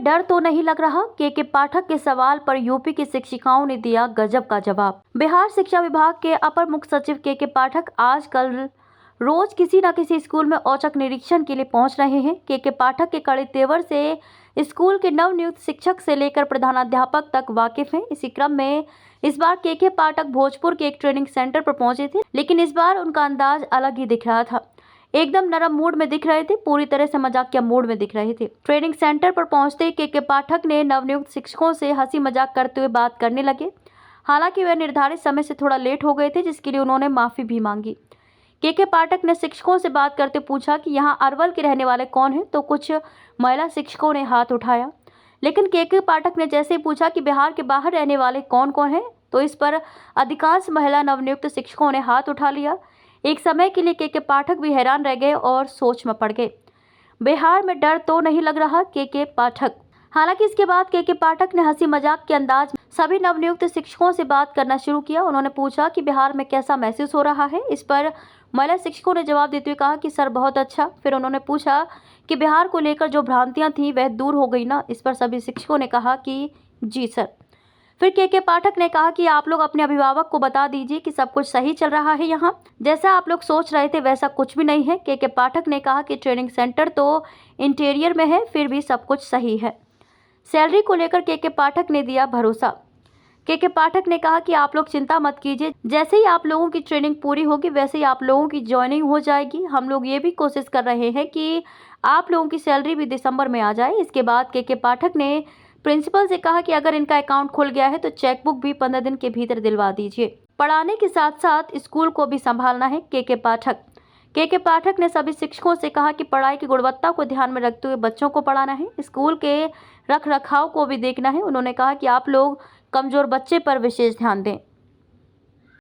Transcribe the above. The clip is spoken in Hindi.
में डर तो नहीं लग रहा? के पाठक के सवाल पर यूपी की शिक्षिकाओं ने दिया गजब का जवाब। बिहार शिक्षा विभाग के अपर मुख्य सचिव के पाठक आजकल रोज किसी न किसी स्कूल में औचक निरीक्षण के लिए पहुंच रहे हैं। के पाठक के कड़े तेवर से स्कूल के नवनियुक्त शिक्षक से लेकर प्रधानाध्यापक तक वाकिफ हैं। इसी क्रम में इस बार के पाठक भोजपुर के एक ट्रेनिंग सेंटर पर पहुंचे थे, लेकिन इस बार उनका अंदाज अलग ही दिख रहा था। एकदम नरम मूड में दिख रहे थे, पूरी तरह से मजाकिया मूड में दिख रहे थे। ट्रेनिंग सेंटर पर पहुंचते ही के पाठक ने नवनियुक्त शिक्षकों से हंसी मजाक करते हुए बात करने लगे। हालांकि वे निर्धारित समय से थोड़ा लेट हो गए थे, जिसके लिए उन्होंने माफी भी मांगी। के पाठक ने शिक्षकों से बात करते पूछा कि यहाँ अरवल के रहने वाले कौन हैं, तो कुछ महिला शिक्षकों ने हाथ उठाया। लेकिन के पाठक ने जैसे ही पूछा कि बिहार के बाहर रहने वाले कौन कौन हैं, तो इस पर अधिकांश महिला नवनियुक्त शिक्षकों ने हाथ उठा लिया। एक समय के लिए के पाठक भी हैरान रह गए और सोच में पड़ गए। बिहार में डर तो नहीं लग रहा? के पाठक। हालांकि इसके बाद के पाठक ने हंसी मजाक के अंदाज सभी नवनियुक्त शिक्षकों से बात करना शुरू किया। उन्होंने पूछा कि बिहार में कैसा महसूस हो रहा है। इस पर महिला शिक्षकों ने जवाब देते हुए कहा कि सर बहुत अच्छा। फिर उन्होंने पूछा कि बिहार को लेकर जो भ्रांतियां थी वह दूर हो गई ना? इस पर सभी शिक्षकों ने कहा कि जी सर। फिर के पाठक ने कहा कि आप लोग अपने अभिभावक को बता दीजिए कि सब कुछ सही चल रहा है, यहाँ जैसा आप लोग सोच रहे थे वैसा कुछ भी नहीं है। के पाठक ने कहा कि ट्रेनिंग सेंटर तो इंटीरियर में है, फिर भी सब कुछ सही है। सैलरी को लेकर के पाठक ने दिया भरोसा। के पाठक ने कहा कि आप लोग चिंता मत कीजिए, जैसे ही आप लोगों की ट्रेनिंग पूरी होगी वैसे ही आप लोगों की ज्वाइनिंग हो जाएगी। हम लोग ये भी कोशिश कर रहे हैं कि आप लोगों की सैलरी भी दिसंबर में आ जाए। इसके बाद के पाठक ने प्रिंसिपल से कहा कि अगर इनका अकाउंट खुल गया है तो चेकबुक भी 15 दिन के भीतर दिलवा दीजिए। पढ़ाने के साथ साथ स्कूल को भी संभालना है। के पाठक। के पाठक ने सभी शिक्षकों से कहा कि पढ़ाई की गुणवत्ता को ध्यान में रखते हुए बच्चों को पढ़ाना है, स्कूल के रख रखाव को भी देखना है। उन्होंने कहा कि आप लोग कमजोर बच्चे पर विशेष ध्यान दें।